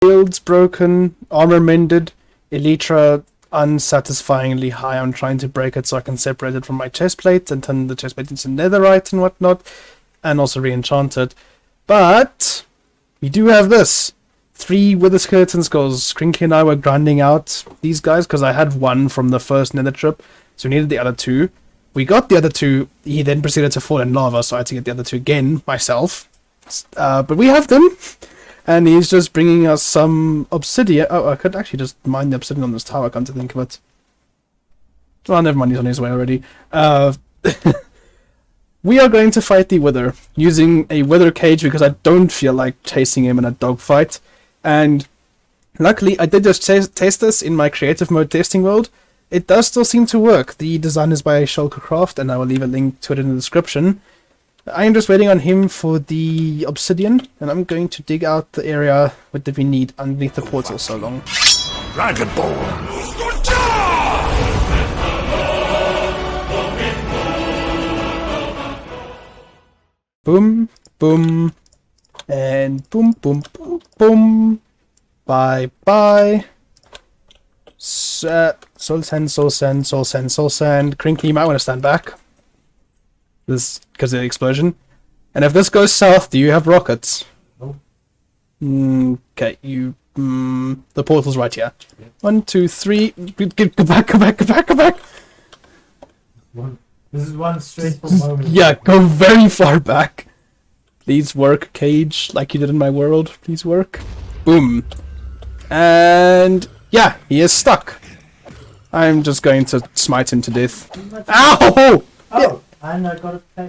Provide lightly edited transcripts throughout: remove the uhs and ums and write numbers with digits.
Shields broken, armor mended, elytra unsatisfyingly high. I'm trying to break it so I can separate it from my chest plate and turn the chest plate into netherite and whatnot, and also re-enchant it. But we do have this. 3 Wither Skeleton Skulls. Crinkly and I were grinding out these guys because I had one from the first nether trip, so we needed the other 2. We got the other 2. He then proceeded to fall in lava, so I had to get the other 2 again myself. But we have them, and he's just bringing us some obsidian. Oh, I could actually just mine the obsidian on this tower, come to think of it. Well, never mind, he's on his way already. We are going to fight the Wither using a Wither cage because I don't feel like chasing him in a dogfight. And luckily, I did just test this in my creative mode testing world. It does still seem to work. The design is by WitherCraft, and I will leave a link to it in the description. I am just waiting on him for the obsidian, and I'm going to dig out the area that we need underneath the portal so long. Dragonborn! Boom, boom, and boom, boom, boom, boom. Bye, bye. Soul sand, soul sand, soul sand, soul sand. Crinkly, you might want to stand back. This because of the explosion. And if this goes south, do you have rockets? No. Okay, you. The portal's right here. Yeah. 1, 2, 3. Go back, go back, go back, go back. This is one stressful moment. Yeah, go very far back. Please work, cage, like you did in my world. Please work. Boom. And yeah, he is stuck. I'm just going to smite him to death. Ow! Oh, yeah. And I got a I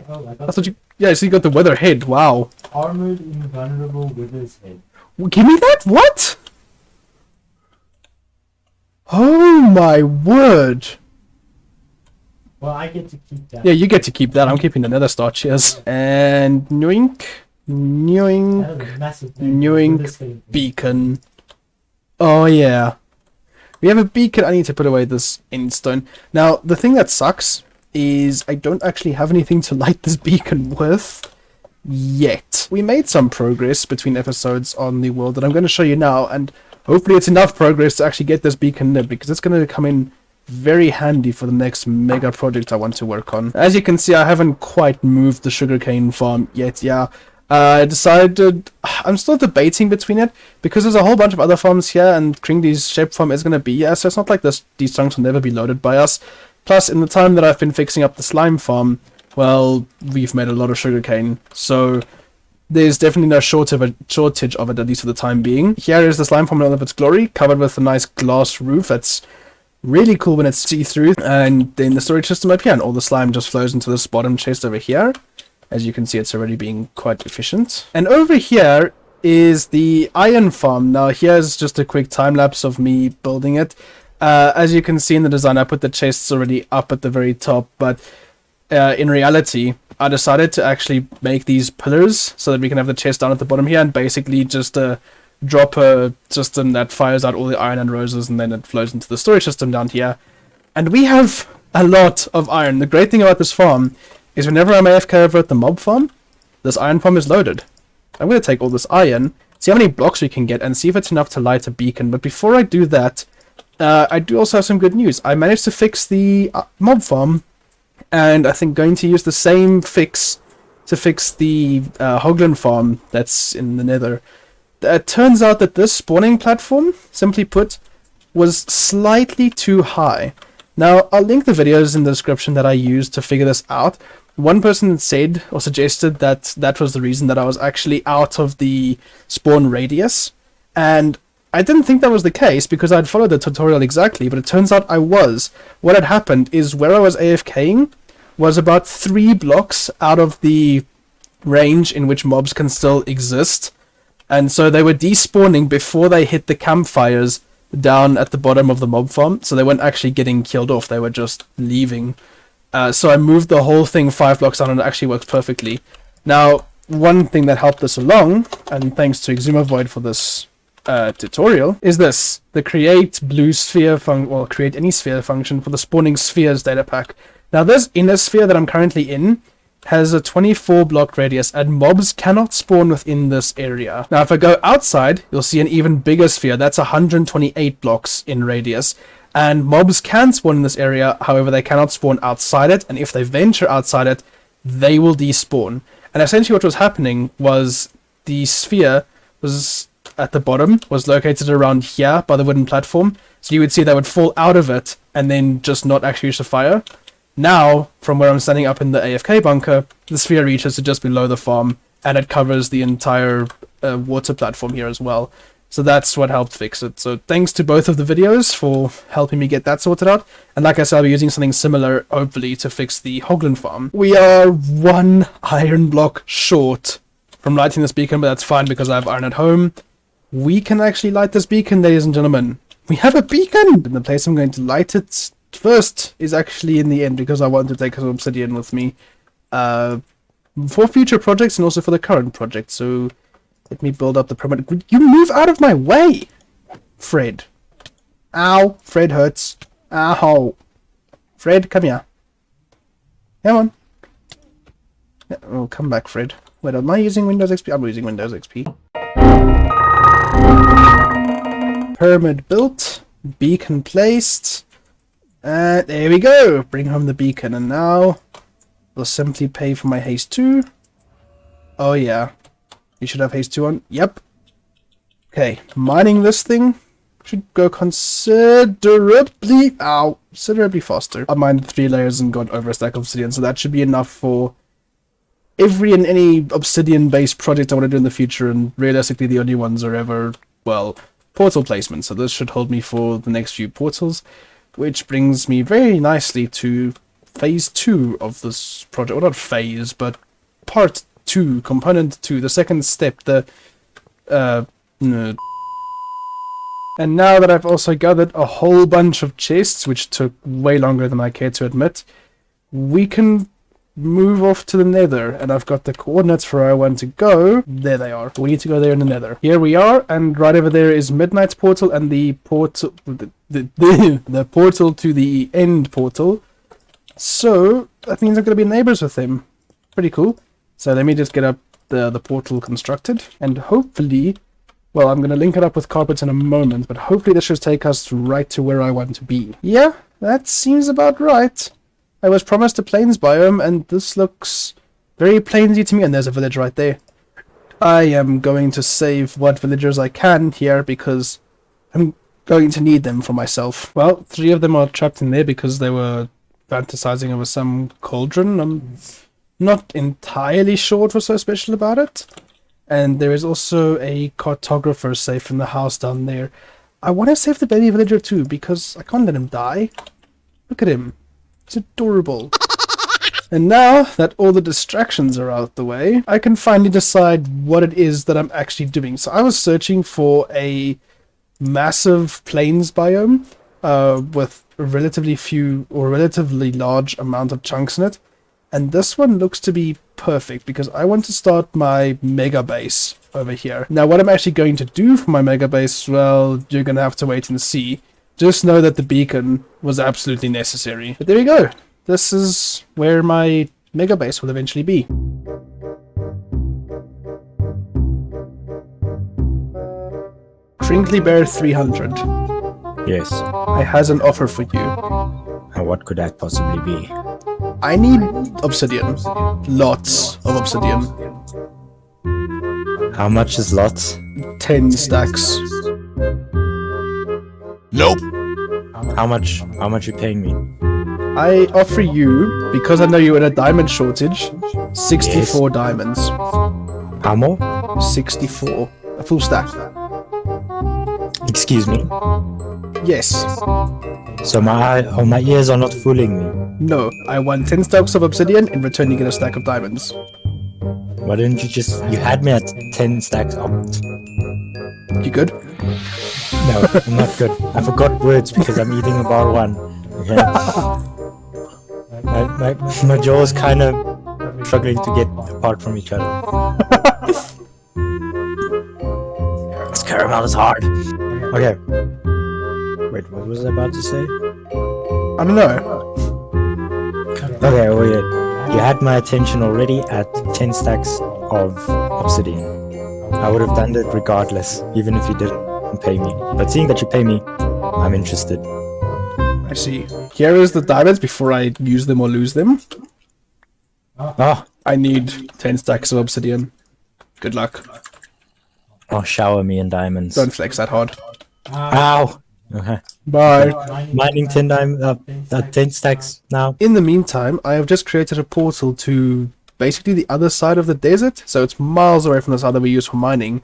thought you. Yeah, so you got the Wither head. Wow. Armored, invulnerable Wither's head. Give me that. What? Oh my word. Well, I get to keep that. Yeah, you get to keep that. I'm keeping the nether star. Cheers. And Nuink, Nuink, beacon. Oh yeah. We have a beacon. I need to put away this endstone. Now, the thing that sucks is I don't actually have anything to light this beacon with yet. We made some progress between episodes on the world that I'm going to show you now, and hopefully it's enough progress to actually get this beacon lit, because it's going to come in very handy for the next mega project I want to work on. As you can see, I haven't quite moved the sugarcane farm yet. Yeah, I decided I'm still debating between it because there's a whole bunch of other farms here, and Kringly's shape farm is going to be here, so it's not like these chunks will never be loaded by us. Plus, in the time that I've been fixing up the slime farm, well, we've made a lot of sugarcane, so there's definitely no shortage of it, at least for the time being. Here is the slime farm in all of its glory, covered with a nice glass roof that's really cool when it's see-through, and then the storage system up here, and all the slime just flows into this bottom chest over here. As you can see, it's already being quite efficient. And over here is the iron farm. Now, here's just a quick time-lapse of me building it. As you can see in the design, I put the chests already up at the very top, but in reality, I decided to actually make these pillars so that we can have the chest down at the bottom here, and basically just drop a system that fires out all the iron and roses, and then it flows into the storage system down here. And we have a lot of iron. The great thing about this farm is whenever I'm AFK over at the mob farm, this iron farm is loaded. I'm going to take all this iron, see how many blocks we can get, and see if it's enough to light a beacon. But before I do that, I do also have some good news. I managed to fix the mob farm, and I think going to use the same fix to fix the hoglin farm that's in the nether. It turns out that this spawning platform, simply put, was slightly too high. Now, I'll link the videos in the description that I used to figure this out. One person said or suggested that that was the reason that I was actually out of the spawn radius, and I didn't think that was the case because I'd followed the tutorial exactly, but it turns out I was. What had happened is where I was AFKing was about 3 blocks out of the range in which mobs can still exist, and so they were despawning before they hit the campfires down at the bottom of the mob farm, so they weren't actually getting killed off, they were just leaving. So I moved the whole thing 5 blocks down, and it actually works perfectly. Now, one thing that helped this along, and thanks to Exuma Void for this tutorial, is this: the create blue sphere create any sphere function for the spawning spheres data pack. Now, this inner sphere that I'm currently in has a 24 block radius, and mobs cannot spawn within this area. Now, if I go outside, you'll see an even bigger sphere. That's 128 blocks in radius. And mobs can spawn in this area, however, they cannot spawn outside it, and if they venture outside it, they will despawn. And essentially what was happening was the sphere was at the bottom, was located around here by the wooden platform, so you would see they would fall out of it and then just not actually use the fire. Now, from where I'm standing up in the AFK bunker, the sphere reaches to just below the farm, and it covers the entire water platform here as well. So that's what helped fix it. So thanks to both of the videos for helping me get that sorted out. And like I said, I'll be using something similar, hopefully, to fix the hoglin farm. We are 1 iron block short from lighting this beacon, but that's fine because I have iron at home. We can actually light this beacon, ladies and gentlemen. We have a beacon! And the place I'm going to light it first is actually in the end, because I want to take some obsidian with me for future projects and also for the current project. So let me build up the perimeter. You move out of my way, Fred. Ow, Fred hurts. Ow. Fred, come here. Come on. Oh, come back, Fred. Wait, am I using Windows XP? I'm using Windows XP. Pyramid built. Beacon placed. There we go. Bring home the beacon. And now we'll simply pay for my haste 2. Oh yeah. You should have haste 2 on. Yep. Okay. Mining this thing should go considerably faster. I mined 3 layers and got over a stack of obsidian, so that should be enough for every and any obsidian based project I want to do in the future, and realistically the only ones are ever, well, portal placement. So this should hold me for the next few portals. Which brings me very nicely to phase 2 of this project. Well, not phase, but part 2, component 2, the second step, and now that I've also gathered a whole bunch of chests, which took way longer than I care to admit, we can move off to the nether, and I've got the coordinates for where I want to go. There they are. We need to go there in the nether. Here we are, and right over there is Midnight's portal and the portal, the portal to the end portal. So that means I'm going to be neighbors with him. Pretty cool. So let me just get up the portal constructed, and hopefully, well, I'm going to link it up with carpets in a moment, but hopefully this should take us right to where I want to be. Yeah, that seems about right. I was promised a plains biome, and this looks very plainsy to me, and there's a village right there. I am going to save what villagers I can here, because I'm going to need them for myself. Well, 3 of them are trapped in there because they were fantasizing over some cauldron. I'm not entirely sure what was so special about it. And there is also a cartographer safe in the house down there. I want to save the baby villager too, because I can't let him die. Look at him. It's adorable. And now that all the distractions are out the way, I can finally decide what it is that I'm actually doing. So I was searching for a massive plains biome with relatively few or relatively large amount of chunks in it. And this one looks to be perfect because I want to start my mega base over here. Now what I'm actually going to do for my mega base, well, you're going to have to wait and see. Just know that the beacon was absolutely necessary. But there we go. This is where my mega base will eventually be. Crinkly Bear 300. Yes. I has an offer for you. And what could that possibly be? I need obsidian. Lots of obsidian. How much is lots? 10 stacks. Nope. How much you paying me? I offer you, because I know you're in a diamond shortage, 64 diamonds. How more? 64. A full stack. Excuse me. Yes. So my ears are not fooling me. No, I want 10 stacks of obsidian, in return you get a stack of diamonds. Why didn't you you had me at 10 stacks up. You good? No, I'm not good. I forgot words because I'm eating a bar 1. Okay. My jaw's kind of struggling to get apart from each other. This caramel is hard. Okay. Wait, what was I about to say? I don't know. Okay, wait. You had my attention already at 10 stacks of obsidian. I would have done it regardless, even if you didn't pay me. But seeing that you pay me, I'm interested. I see. Here is the diamonds before I use them or lose them. Oh, I need 10 stacks of obsidian. Good luck. oh, shower me in diamonds. Don't flex that hard. Ow! Okay. Bye. Mining 10 stacks now. In the meantime, I have just created a portal to basically the other side of the desert. So it's miles away from the side that we use for mining.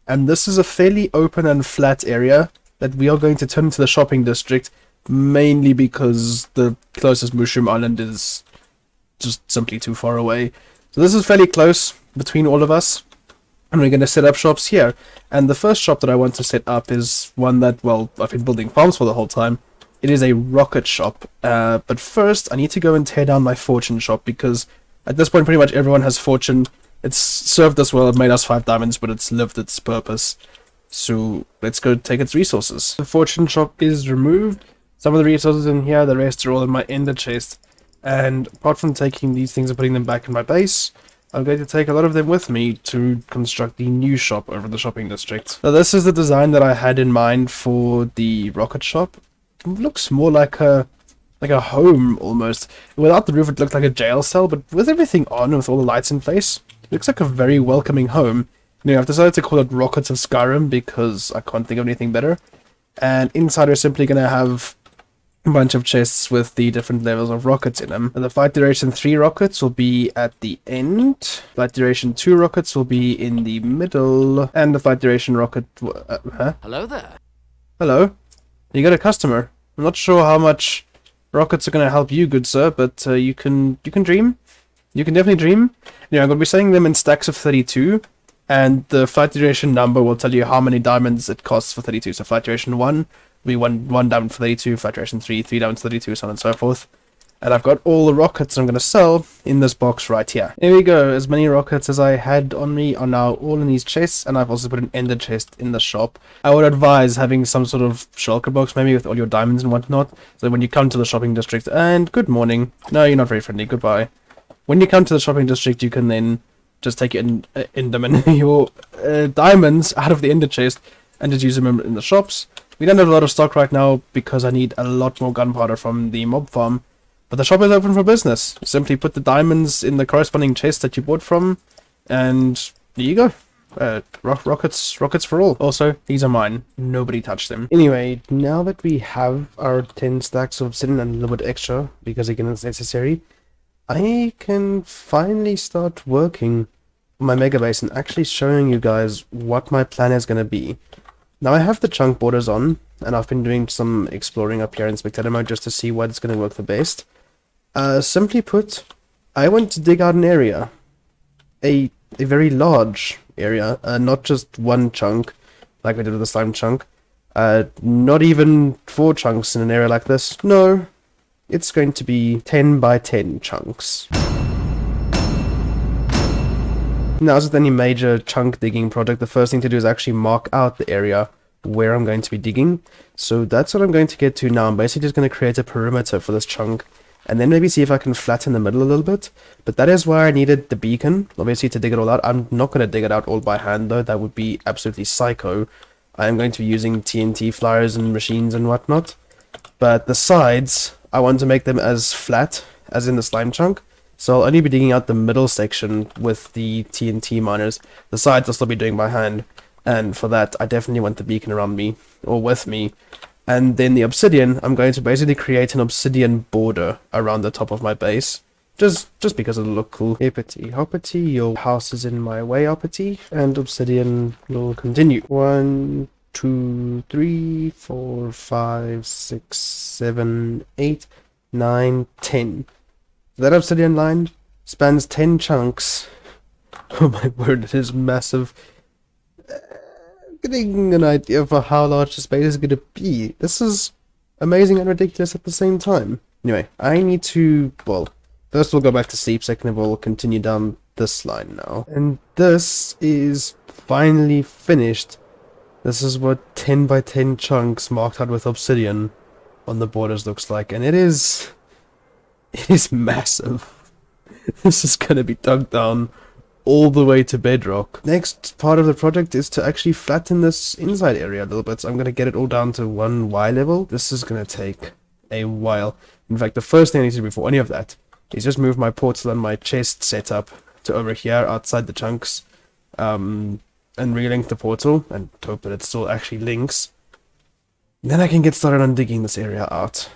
And this is a fairly open and flat area that we are going to turn into the shopping district. Mainly because the closest mushroom island is just simply too far away. So this is fairly close between all of us. And we're going to set up shops here. And the first shop that I want to set up is one that, well, I've been building farms for the whole time. It is a rocket shop. But first, I need to go and tear down my fortune shop, because at this point, pretty much everyone has fortune. It's served us well, it made us 5 diamonds, but it's lived its purpose. So let's go take its resources. The fortune shop is removed. Some of the resources in here, the rest are all in my ender chest. And apart from taking these things and putting them back in my base, I'm going to take a lot of them with me to construct the new shop over the shopping district. Now this is the design that I had in mind for the rocket shop. It looks more like a home almost. Without the roof it looked like a jail cell, but with everything on, with all the lights in place, it looks like a very welcoming home. You know, I've decided to call it Rockets of Skyrim because I can't think of anything better. And inside we're simply going to have a bunch of chests with the different levels of rockets in them. And the flight duration 3 rockets will be at the end. Flight duration 2 rockets will be in the middle. And the flight duration rocket... Hello there. Hello. You got a customer. I'm not sure how much rockets are going to help you, good sir, but you can dream. You can definitely dream. You know, I'm going to be selling them in stacks of 32. And the flight duration number will tell you how many diamonds it costs for 32. So flight duration 1... be one diamond for 32, flight duration 3 diamonds for 32, so on and so forth. And I've got all the rockets I'm going to sell in this box right here. Here we go, as many rockets as I had on me are now all in these chests, and I've also put an ender chest in the shop. I would advise having some sort of shulker box maybe with all your diamonds and whatnot, so when you come to the shopping district, and good morning. No, you're not very friendly, goodbye. When you come to the shopping district, you can then just take your diamonds out of the ender chest and just use them in the shops. We don't have a lot of stock right now because I need a lot more gunpowder from the mob farm. But the shop is open for business. Simply put the diamonds in the corresponding chest that you bought from, and there you go. Rockets for all. Also, these are mine. Nobody touched them. Anyway, now that we have our 10 stacks of obsidian and a little bit extra, because again it's necessary, I can finally start working on my mega base and actually showing you guys what my plan is going to be. Now I have the chunk borders on, and I've been doing some exploring up here in spectator mode just to see what's going to work the best. Simply put, I want to dig out an area. A very large area, not just one chunk, like we did with the slime chunk. Not even 4 chunks in an area like this. No, it's going to be 10 by 10 chunks. Now, as with any major chunk digging project, the first thing to do is actually mark out the area where I'm going to be digging. So that's what I'm going to get to now. I'm basically just going to create a perimeter for this chunk, and then maybe see if I can flatten the middle a little bit. But that is why I needed the beacon, obviously, to dig it all out. I'm not going to dig it out all by hand, though. That would be absolutely psycho. I am going to be using TNT flyers and machines and whatnot. But the sides, I want to make them as flat as in the slime chunk. So I'll only be digging out the middle section with the TNT miners. The sides I'll still be doing by hand. And for that, I definitely want the beacon around me, or with me. And then the obsidian, I'm going to basically create an obsidian border around the top of my base. Just because it'll look cool. Hippity hoppity, your house is in my way, hoppity. And obsidian will continue. 1, 2, 3, 4, 5, 6, 7, 8, 9, 10. That obsidian line spans 10 chunks. Oh my word, it is massive. Getting an idea for how large the space is going to be. This is amazing and ridiculous at the same time. Anyway, I need to, well, first we'll go back to sleep, second we'll continue down this line now. And this is finally finished. This is what 10 by 10 chunks marked out with obsidian on the borders looks like, and it is massive. This is gonna be dug down all the way to bedrock. Next part of the project is to actually flatten this inside area a little bit. So I'm gonna get it all down to 1 Y level. This is gonna take a while. In fact, the first thing I need to do before any of that is just move my portal and my chest setup to over here outside the chunks, and relink the portal and hope that it still actually links. Then I can get started on digging this area out.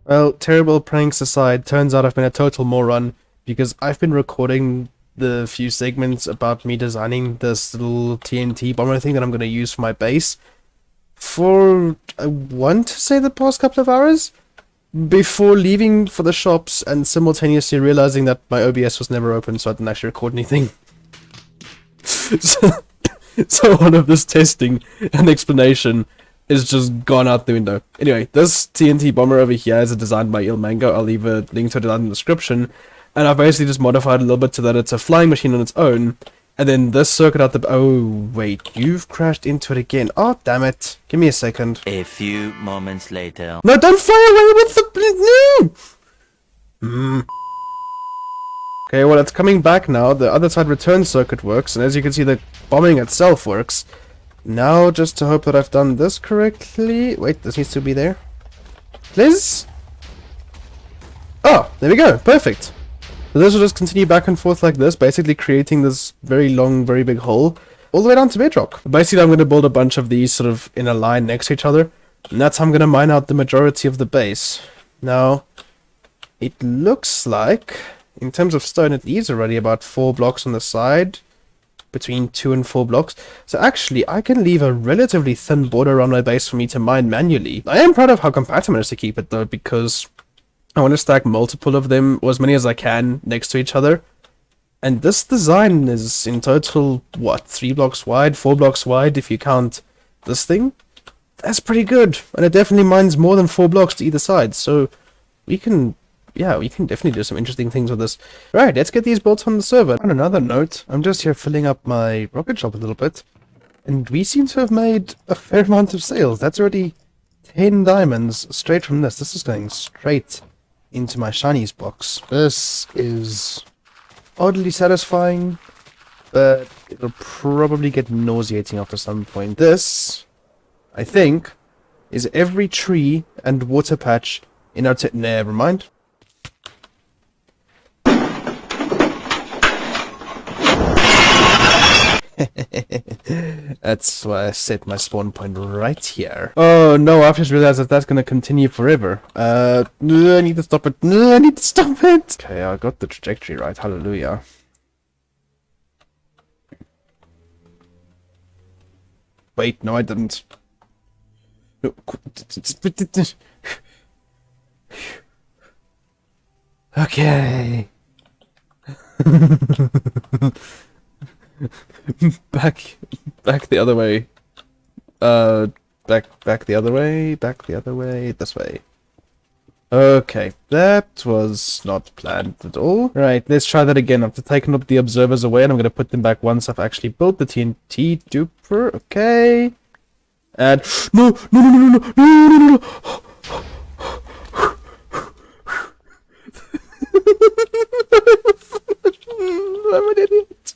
Well, terrible pranks aside, turns out I've been a total moron because I've been recording the few segments about me designing this little TNT bomber thing that I'm going to use for my base for, I want to say, the past couple of hours before leaving for the shops and simultaneously realizing that my OBS was never open, so I didn't actually record anything. So all of this testing and explanation is just gone out the window. Anyway, this TNT bomber over here is designed by Il Mango. I'll leave a link to it down in the description. And I've basically just modified a little bit so that it's a flying machine on its own. And then this circuit out the... Oh, wait. You've crashed into it again. Oh, damn it. Give me a second. A few moments later. No, don't fly away with the... No! Okay, well, it's coming back now. The other side return circuit works. And as you can see, the bombing itself works. Now, just to hope that I've done this correctly... Wait, this needs to be there. Liz? Oh, there we go. Perfect. So this will just continue back and forth like this, basically creating this very long, very big hole, all the way down to bedrock. Basically, I'm going to build a bunch of these sort of in a line next to each other, and that's how I'm going to mine out the majority of the base. Now, it looks like, in terms of stone, it leaves already about 4 blocks on the side, between 2 and 4 blocks. So actually, I can leave a relatively thin border around my base for me to mine manually. I am proud of how compact I managed to keep it, though, because I want to stack multiple of them, or as many as I can, next to each other. And this design is in total, what, 3 blocks wide, 4 blocks wide, if you count this thing? That's pretty good, and it definitely mines more than 4 blocks to either side, so we can, yeah, we can definitely do some interesting things with this. Right, let's get these built on the server. On another note, I'm just here filling up my rocket shop a little bit, and we seem to have made a fair amount of sales. That's already 10 diamonds straight from this. This is going straight into my shinies box. This is oddly satisfying, but it'll probably get nauseating after some point. This, I think, is every tree and water patch in our never mind. That's why I set my spawn point right here. Oh no, I've just realized that that's gonna continue forever. No, I need to stop it. No, I need to stop it. Okay, I got the trajectory right. Hallelujah. Wait, no, I didn't. No. Okay. back the other way. Back the other way, this way. Okay, that was not planned at all. Right, let's try that again. I've taken up the observers away and I'm gonna put them back once I've actually built the TNT duper. Okay. And no. I'm an idiot.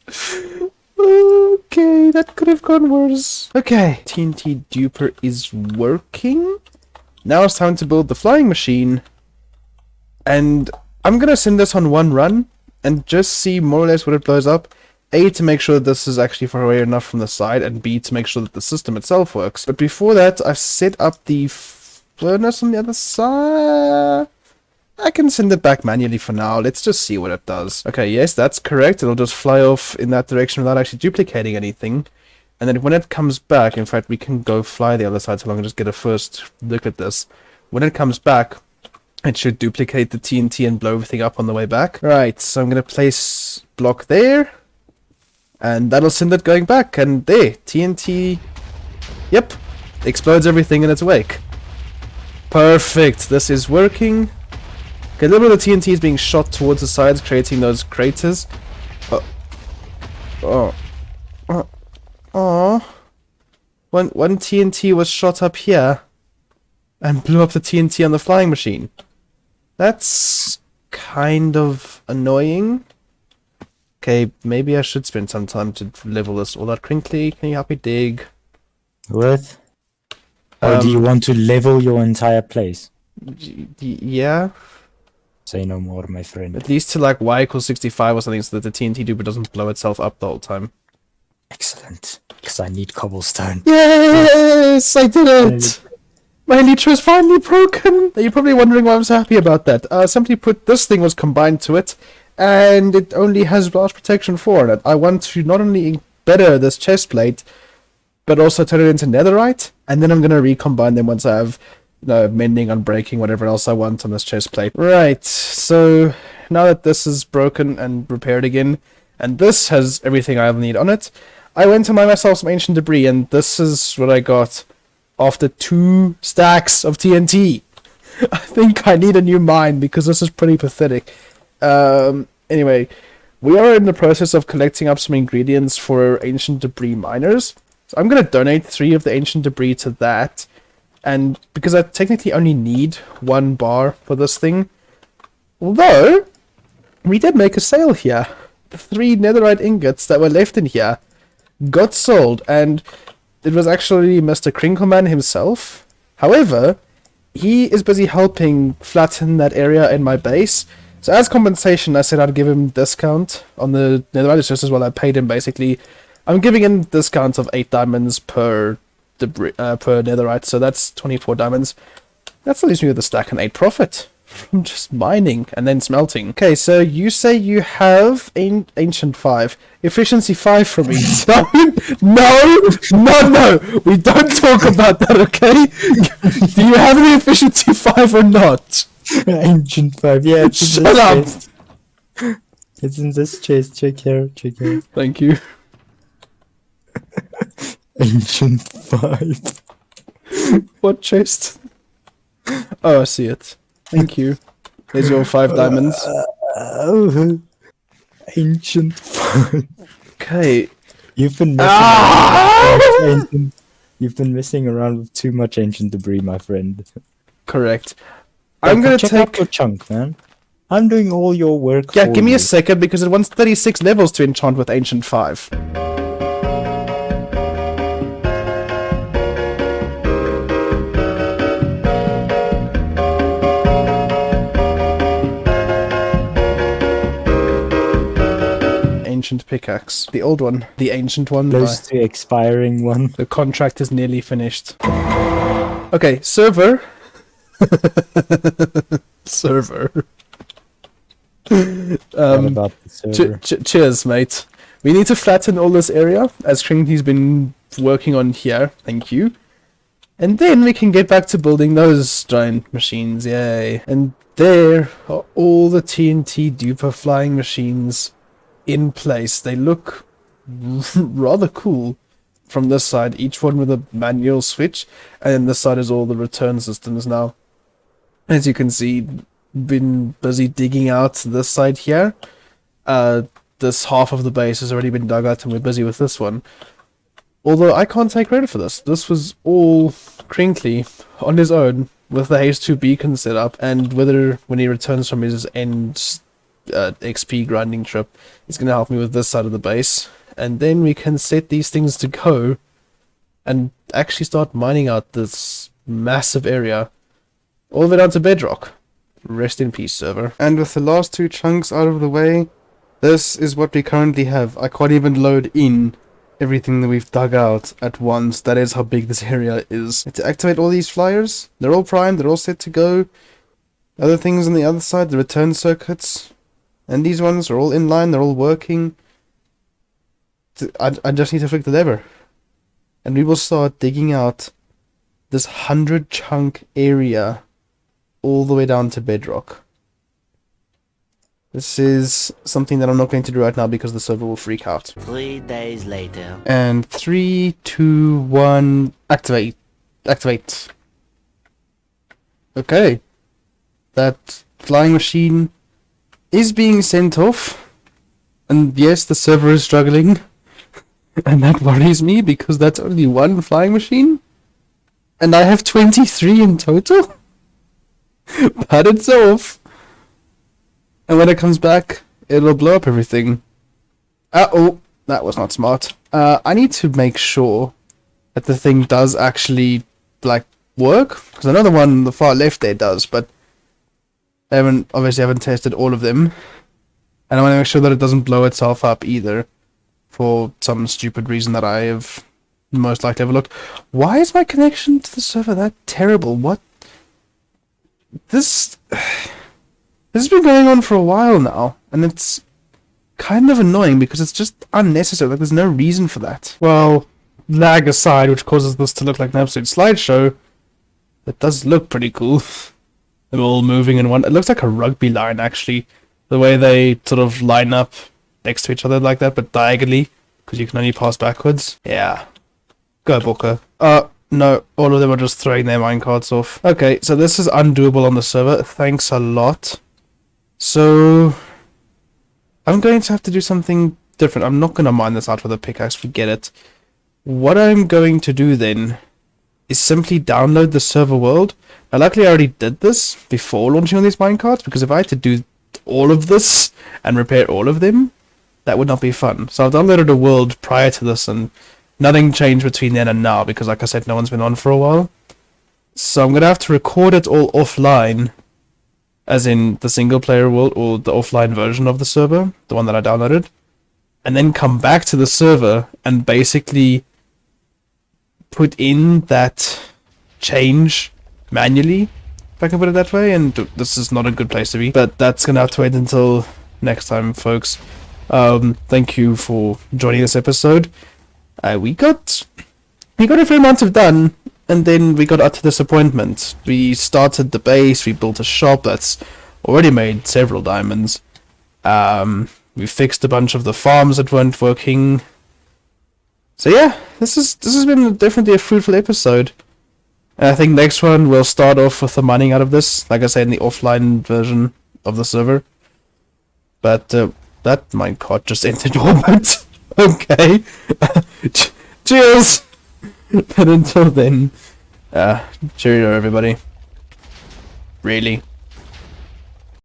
Okay, that could have gone worse. Okay, TNT duper is working. Now it's time to build the flying machine. And I'm gonna send this on one run and just see more or less what it blows up. A, to make sure that this is actually far away enough from the side, and B, to make sure that the system itself works. But before that, I've set up the furnace on the other side. I can send it back manually for now. Let's just see what it does. Okay, yes, that's correct. It'll just fly off in that direction without actually duplicating anything. And then when it comes back, in fact, we can go fly the other side so long and just get a first look at this. When it comes back, it should duplicate the TNT and blow everything up on the way back. Right, so I'm going to place block there. And that'll send it going back. And there, TNT... Yep, explodes everything in its wake. Perfect, this is working. Okay, a little bit of the TNT is being shot towards the sides, creating those craters. One TNT was shot up here and blew up the TNT on the flying machine. That's kind of annoying. Okay, maybe I should spend some time to level this all out. Crinkly, can you help me dig? What? Or do you want to level your entire place? Yeah. Say no more, my friend. At least to like y equals 65 or something, so that the TNT duper doesn't blow itself up the whole time. Excellent. Because I need cobblestone. Yes, I did it! My elytra is finally broken! You're probably wondering why I'm so happy about that. Simply put, this thing was combined to it, and it only has blast protection 4 in it. I want to not only better this chest plate, but also turn it into netherite, and then I'm going to recombine them once I have mending, unbreaking, whatever else I want on this chest plate. Right, so now that this is broken and repaired again, and this has everything I'll need on it, I went to mine myself some ancient debris, and this is what I got after 2 stacks of TNT. I think I need a new mine, because this is pretty pathetic. Anyway, we are in the process of collecting up some ingredients for ancient debris miners. So I'm going to donate 3 of the ancient debris to that. And because I technically only need 1 bar for this thing. Although, we did make a sale here. The 3 netherite ingots that were left in here got sold. And it was actually Mr. Crinkleman himself. However, he is busy helping flatten that area in my base. So as compensation, I said I'd give him a discount on the netherite, just as well I paid him basically. I'm giving him a discount of 8 diamonds per netherite, so that's 24 diamonds. That leaves me with a stack and 8 profit from just mining and then smelting. Okay, so you say you have ancient 5, efficiency 5 for me. No, we don't talk about that, okay? Do you have any efficiency 5 or not? Ancient 5, yeah, it's in Shut this up! chest. It's in this chest, check here. Thank you. Ancient 5. What chest? Oh, I see it. Thank you. There's your 5 diamonds. Ancient 5. Okay. You've been messing You've been messing around with too much ancient debris, my friend. Correct. I'm gonna check take out your chunk, man. I'm doing all your work. Yeah, for give me you. a second because it wants 36 levels to enchant with Ancient 5. ancient pickaxe. The old one. The ancient one. Close to expiring one. The contract is nearly finished. Okay, server. Server. What about the server? Cheers, mate. We need to flatten all this area, as Trinity's been working on here. Thank you. And then we can get back to building those giant machines. Yay. And there are all the TNT duper flying machines in place. They look rather cool from this side. Each one with a manual switch. And then this side is all the return systems now. As you can see, been busy digging out this side here. This half of the base has already been dug out and we're busy with this one. Although I can't take credit for this. This was all Crinkly on his own with the Haze 2 beacon set up, and Wither, when he returns from his end XP grinding trip, is going to help me with this side of the base. And then we can set these things to go and actually start mining out this massive area all the way down to bedrock. Rest in peace, server. And with the last two chunks out of the way, this is what we currently have. I can't even load in everything that we've dug out at once. That is how big this area is. To activate all these flyers, they're all primed, they're all set to go. Other things on the other side, the return circuits, and these ones are all in line, they're all working. I just need to flick the lever. And we will start digging out this 100 chunk area all the way down to bedrock. This is something that I'm not going to do right now because the server will freak out. 3 days later. And 3, 2, 1, activate. Activate. Okay. That flying machine is being sent off. And yes, the server is struggling. And that worries me because that's only one flying machine. And I have 23 in total. But it's off. And when it comes back, it'll blow up everything. Oh, that was not smart. I need to make sure that the thing does actually, like, work. Because I know the one on the far left there does, but I obviously haven't tested all of them. And I want to make sure that it doesn't blow itself up either. For some stupid reason that I have most likely overlooked. Why is my connection to the server that terrible? What? This has been going on for a while now, and it's kind of annoying because it's just unnecessary. Like, there's no reason for that. Well, lag aside, which causes this to look like an absolute slideshow, it does look pretty cool. They're all moving in one. It looks like a rugby line, actually. The way they sort of line up next to each other like that, but diagonally, because you can only pass backwards. Yeah. Go, Booker. No, all of them are just throwing their minecarts off. Okay, so this is undoable on the server. Thanks a lot. So, I'm going to have to do something different. I'm not going to mine this out with a pickaxe, forget it. What I'm going to do then is simply download the server world. Now, luckily I already did this before launching on these minecarts, because if I had to do all of this and repair all of them, that would not be fun. So I've downloaded a world prior to this, and nothing changed between then and now, because like I said, no one's been on for a while. So I'm going to have to record it all offline, as in the single player world, or the offline version of the server, the one that I downloaded, and then come back to the server and basically put in that change manually, if I can put it that way. And this is not a good place to be, but that's going to have to wait until next time, folks. Thank you for joining this episode. We got a fair amount of done, and then we got utter disappointment. We started the base, we built a shop that's already made several diamonds. We fixed a bunch of the farms that weren't working. So yeah, this has been definitely a fruitful episode. And I think next one we'll start off with the mining out of this, like I said, in the offline version of the server. But that minecart just entered orbit. Okay. Cheers! But until then, cheerio everybody. Really.